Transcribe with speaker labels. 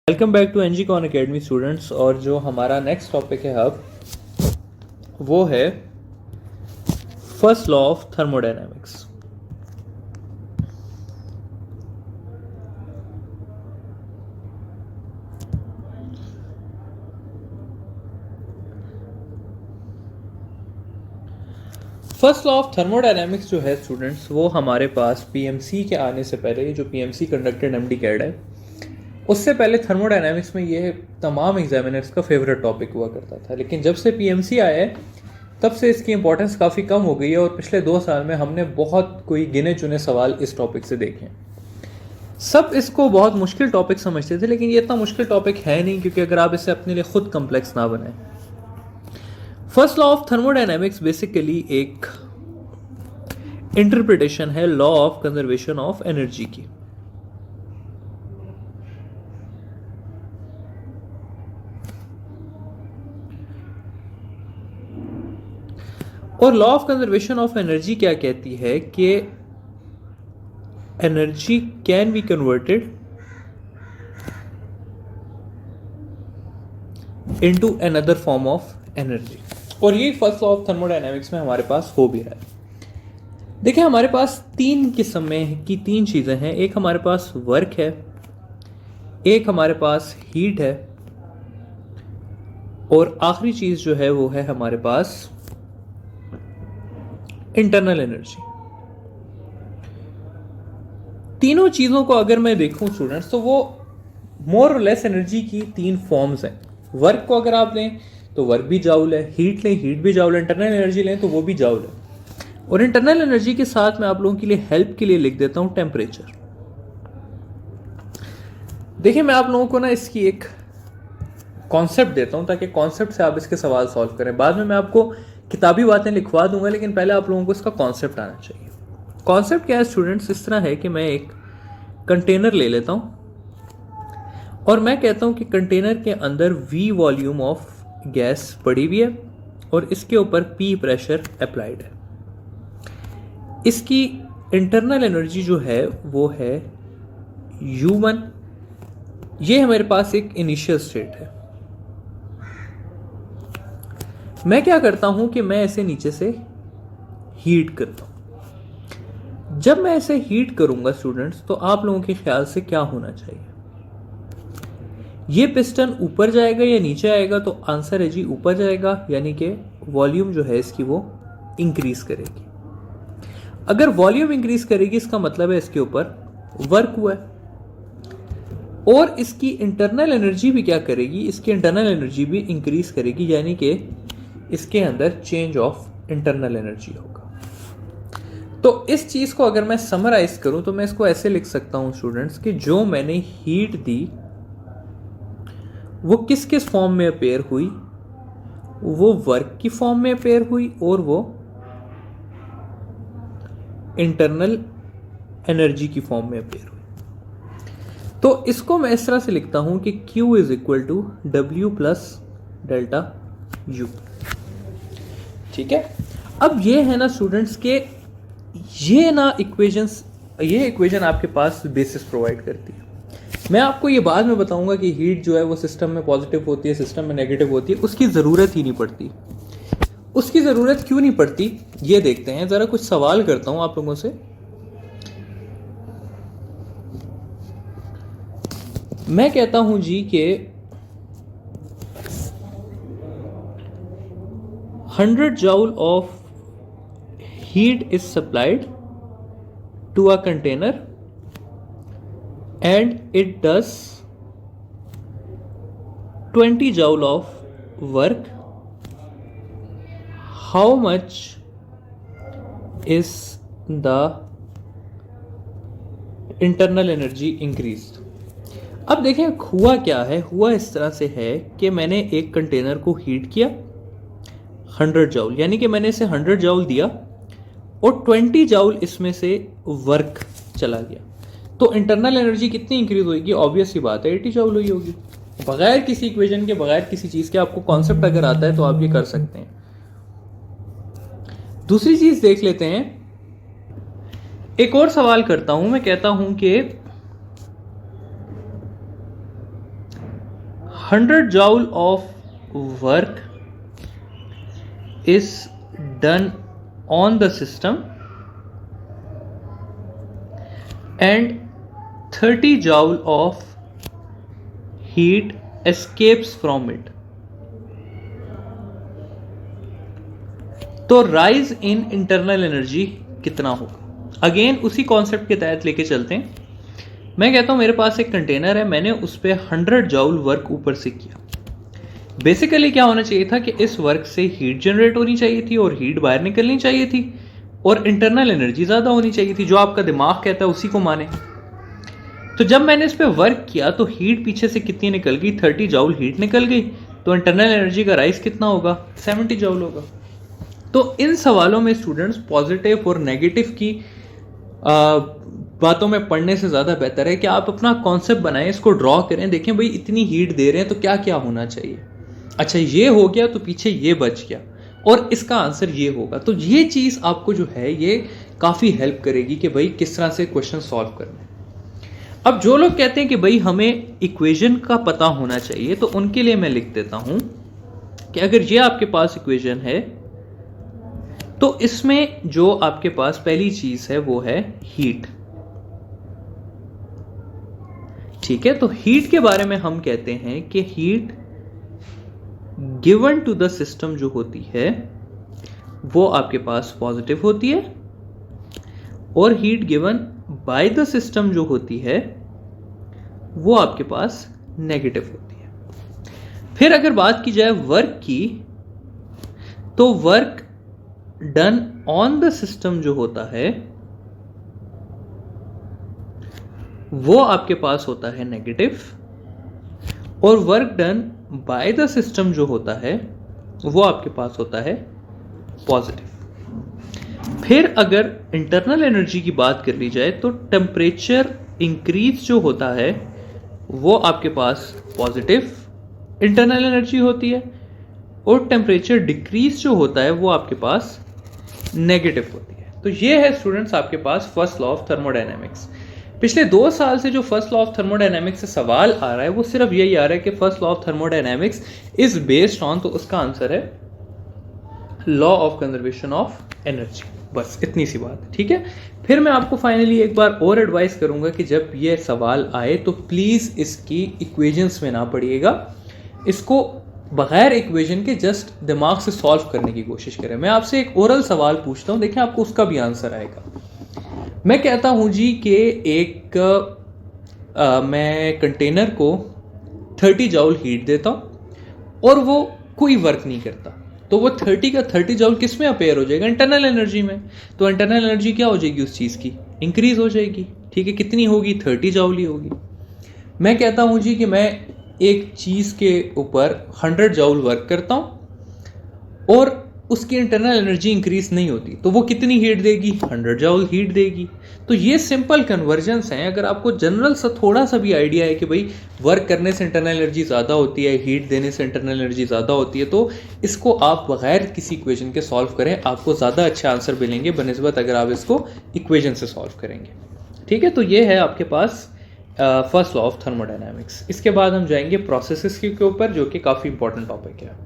Speaker 1: Welcome back to NG con academy students. और जो हमारा नेक्स्ट टॉपिक है अब वो है first law of thermodynamics. First law of thermodynamics जो है स्टूडेंट्स वो हमारे पास पीएमसी के आने से पहले, जो पीएमसी कंडक्टेड एमडी-कैड है, उससे पहले थर्मोडायनेमिक्स में ये तमाम एग्जामिनर्स का फेवरेट टॉपिक हुआ करता था। लेकिन जब से पीएमसी आया है तब से इसकी इंपॉर्टेंस काफ़ी कम हो गई है और पिछले 2 साल में हमने बहुत कोई गिने चुने सवाल इस टॉपिक से देखे हैं। सब इसको बहुत मुश्किल टॉपिक समझते थे, लेकिन ये इतना मुश्किल टॉपिक है नहीं, क्योंकि अगर आप इसे अपने लिए खुद कॉम्प्लेक्स ना बनाएं। First law of thermodynamics basically एक इंटरप्रिटेशन है law of conservation of energy की। और law of conservation of energy क्या कहती है कि energy can be converted into another form of energy. और यही फर्स्ट लॉ ऑफ थर्मोडायनेमिक्स में हमारे पास हो भी रहा है। देखिए, हमारे पास 3 किस्म में की 3 चीजें हैं। एक हमारे पास वर्क है, एक हमारे पास हीट है, और आखिरी चीज जो है वो है हमारे पास इंटरनल एनर्जी। तीनों चीजों को अगर मैं देखूं स्टूडेंट्स, तो वो मोर और लेस एनर्जी की 3 फॉर्म्स हैं। वर्क को अगर आप लें तो वर्क भी जाउल है, हीट लें हीट भी जाउल है, इंटरनल एनर्जी लें तो वो भी जाउल है। और इंटरनल एनर्जी के साथ मैं आप लोगों के लिए हेल्प के लिए लिख देता हूं टेम्परेचर। देखिए, मैं आप लोगों को ना इसकी एक कॉन्सेप्ट देता हूं ताकि कॉन्सेप्ट से आप इसके सवाल सॉल्व करें। बाद में मैं आपको किताबी बातें लिखवा दूंगा, लेकिन पहले आप लोगों को इसका कॉन्सेप्ट आना चाहिए। कॉन्सेप्ट क्या है स्टूडेंट्स? इस तरह है कि मैं एक कंटेनर ले लेता हूं और मैं कहता हूं कि कंटेनर के अंदर V वॉल्यूम ऑफ गैस पड़ी हुई है और इसके ऊपर P प्रेशर अप्लाइड है। इसकी इंटरनल एनर्जी जो है वो है U1। ये हमारे पास एक इनिशियल स्टेट है। मैं क्या करता हूं कि मैं इसे नीचे से हीट करता हूं। जब मैं इसे हीट करूंगा स्टूडेंट्स, तो आप लोगों के ख्याल से क्या होना चाहिए? ये पिस्टन ऊपर जाएगा या नीचे आएगा? तो आंसर है जी ऊपर जाएगा, यानी कि वॉल्यूम जो है इसकी वो इंक्रीज करेगी। अगर वॉल्यूम इंक्रीज करेगी इसका मतलब है इसके ऊपर वर्क हुआ है। और इसकी इंटरनल एनर्जी भी क्या करेगी? इसकी इंटरनल एनर्जी भी इंक्रीज करेगी, यानी कि इसके अंदर चेंज ऑफ इंटरनल एनर्जी होगा। तो इस चीज को अगर मैं समराइज करूं तो मैं इसको ऐसे लिख सकता हूं स्टूडेंट्स कि जो मैंने हीट दी वो किस किस फॉर्म में अपेयर हुई? वो वर्क की फॉर्म में अपेयर हुई और वो इंटरनल एनर्जी की फॉर्म में अपेयर हुई। तो इसको मैं इस तरह से लिखता हूं कि Q is equal to W plus delta U। ठीक है। अब ये है ना स्टूडेंट्स के ये इक्वेशन आपके पास बेसिस प्रोवाइड करती है। मैं आपको ये बाद में बताऊंगा कि हीट जो है वो सिस्टम में पॉजिटिव होती है, सिस्टम में नेगेटिव होती है। उसकी ज़रूरत ही नहीं पड़ती। उसकी ज़रूरत क्यों नहीं पड़ती ये देखते हैं। ज़रा कुछ सवाल करता हूं आप लोगों से। मैं कहता हूं जी कि 100 joule of heat is supplied to a container and it does 20 joule of work. How much is the internal energy increased? अब देखें हुआ क्या है। हुआ इस तरह से है कि मैंने एक कंटेनर को हीट किया 100 जाउल, यानी कि मैंने इसे 100 जाउल दिया और 20 जाउल इसमें से वर्क चला गया। तो इंटरनल एनर्जी कितनी इंक्रीज होगी? ऑब्वियस सी बात है 80 जाउल हुई होगी। बगैर किसी इक्वेशन के, बगैर किसी चीज के, आपको कॉन्सेप्ट अगर आता है तो आप ये कर सकते हैं। दूसरी चीज देख लेते हैं। एक और सवाल करता हूं। मैं कहता हूं कि 100 joule of work is done on the system and 30 joule of heat escapes from it. तो राइज इन इंटरनल एनर्जी कितना होगा? अगेन उसी कॉन्सेप्ट के तहत लेके चलते हैं। मैं कहता हूं मेरे पास एक कंटेनर है, मैंने उस पर 100 जॉउल वर्क ऊपर से किया। बेसिकली क्या होना चाहिए था कि इस वर्क से हीट जनरेट होनी चाहिए थी और हीट बाहर निकलनी चाहिए थी और इंटरनल एनर्जी ज़्यादा होनी चाहिए थी, जो आपका दिमाग कहता है उसी को माने। तो जब मैंने इस पर वर्क किया तो हीट पीछे से कितनी निकल गई? 30 जॉउल हीट निकल गई। तो इंटरनल एनर्जी का राइज कितना होगा? 70 जॉउल होगा। तो इन सवालों में स्टूडेंट्स पॉजिटिव और नेगेटिव की बातों में पढ़ने से ज़्यादा बेहतर है कि आप अपना कॉन्सेप्ट बनाएं, इसको ड्रॉ करें, देखें भाई इतनी हीट दे रहे हैं तो क्या क्या होना चाहिए। अच्छा ये हो गया तो पीछे ये बच गया और इसका आंसर ये होगा। तो ये चीज़ आपको जो है ये काफ़ी हेल्प करेगी कि भाई किस तरह से क्वेश्चन सॉल्व करना है। अब जो लोग कहते हैं कि भाई हमें इक्वेशन का पता होना चाहिए, तो उनके लिए मैं लिख देता हूं कि अगर ये आपके पास इक्वेशन है तो इसमें जो आपके पास पहली चीज है वो है हीट। ठीक है, तो हीट के बारे में हम कहते हैं कि heat given to the system जो होती है वो आपके पास पॉजिटिव होती है और heat given by the system जो होती है वो आपके पास नेगेटिव होती है। फिर अगर बात की जाए वर्क की, तो work done on the system जो होता है वो आपके पास होता है नेगेटिव और work done by the system जो होता है वो आपके पास होता है पॉजिटिव। फिर अगर इंटरनल एनर्जी की बात कर ली जाए तो टेम्परेचर इंक्रीज जो होता है वो आपके पास पॉजिटिव इंटरनल एनर्जी होती है और टेम्परेचर डिक्रीज जो होता है वो आपके पास नेगेटिव होती है। तो ये है स्टूडेंट्स आपके पास फर्स्ट लॉ ऑफ थर्मोडायनेमिक्स। पिछले 2 साल से जो फर्स्ट लॉ ऑफ थर्मोडायनेमिक्स से सवाल आ रहा है वो सिर्फ यही आ रहा है कि first law of thermodynamics is based on, तो उसका आंसर है law of conservation of energy. बस इतनी सी बात है। ठीक है, फिर मैं आपको फाइनली एक बार और एडवाइस करूंगा कि जब ये सवाल आए तो प्लीज इसकी इक्वेशंस में ना पढ़िएगा, इसको बगैर इक्वेशन के जस्ट दिमाग से सॉल्व करने की कोशिश करें। मैं आपसे एक ओरल सवाल पूछता हूं, देखें आपको उसका भी आंसर आएगा। मैं कहता हूं जी कि एक मैं कंटेनर को 30 जॉउल हीट देता हूं और वो कोई वर्क नहीं करता, तो वो 30 का 30 जॉउल किस में अपेयर हो जाएगा? इंटरनल एनर्जी में। तो इंटरनल एनर्जी क्या हो जाएगी उस चीज़ की? इंक्रीज हो जाएगी। ठीक है, कितनी होगी? 30 जॉउल ही होगी। मैं कहता हूं जी कि मैं एक चीज़ के ऊपर 100 जॉउल वर्क करता हूं और उसकी इंटरनल एनर्जी इंक्रीज नहीं होती, तो वो कितनी हीट देगी? 100 जॉउल हीट देगी। तो ये सिंपल कन्वर्जन्स हैं। अगर आपको जनरल सा थोड़ा सा भी आइडिया है कि भाई वर्क करने से इंटरनल एनर्जी ज़्यादा होती है, हीट देने से इंटरनल एनर्जी ज़्यादा होती है, तो इसको आप बगैर किसी इक्वेशन के सॉल्व करें, आपको ज़्यादा अच्छे आंसर मिलेंगे बनस्बत अगर आप इसको इक्वेशन से सॉल्व करेंगे। ठीक है, तो ये है आपके पास फर्स्ट लॉ ऑफ थर्मोडायनामिक्स। इसके बाद हम जाएंगे प्रोसेसेस के ऊपर, जो कि काफ़ी इंपॉर्टेंट टॉपिक है।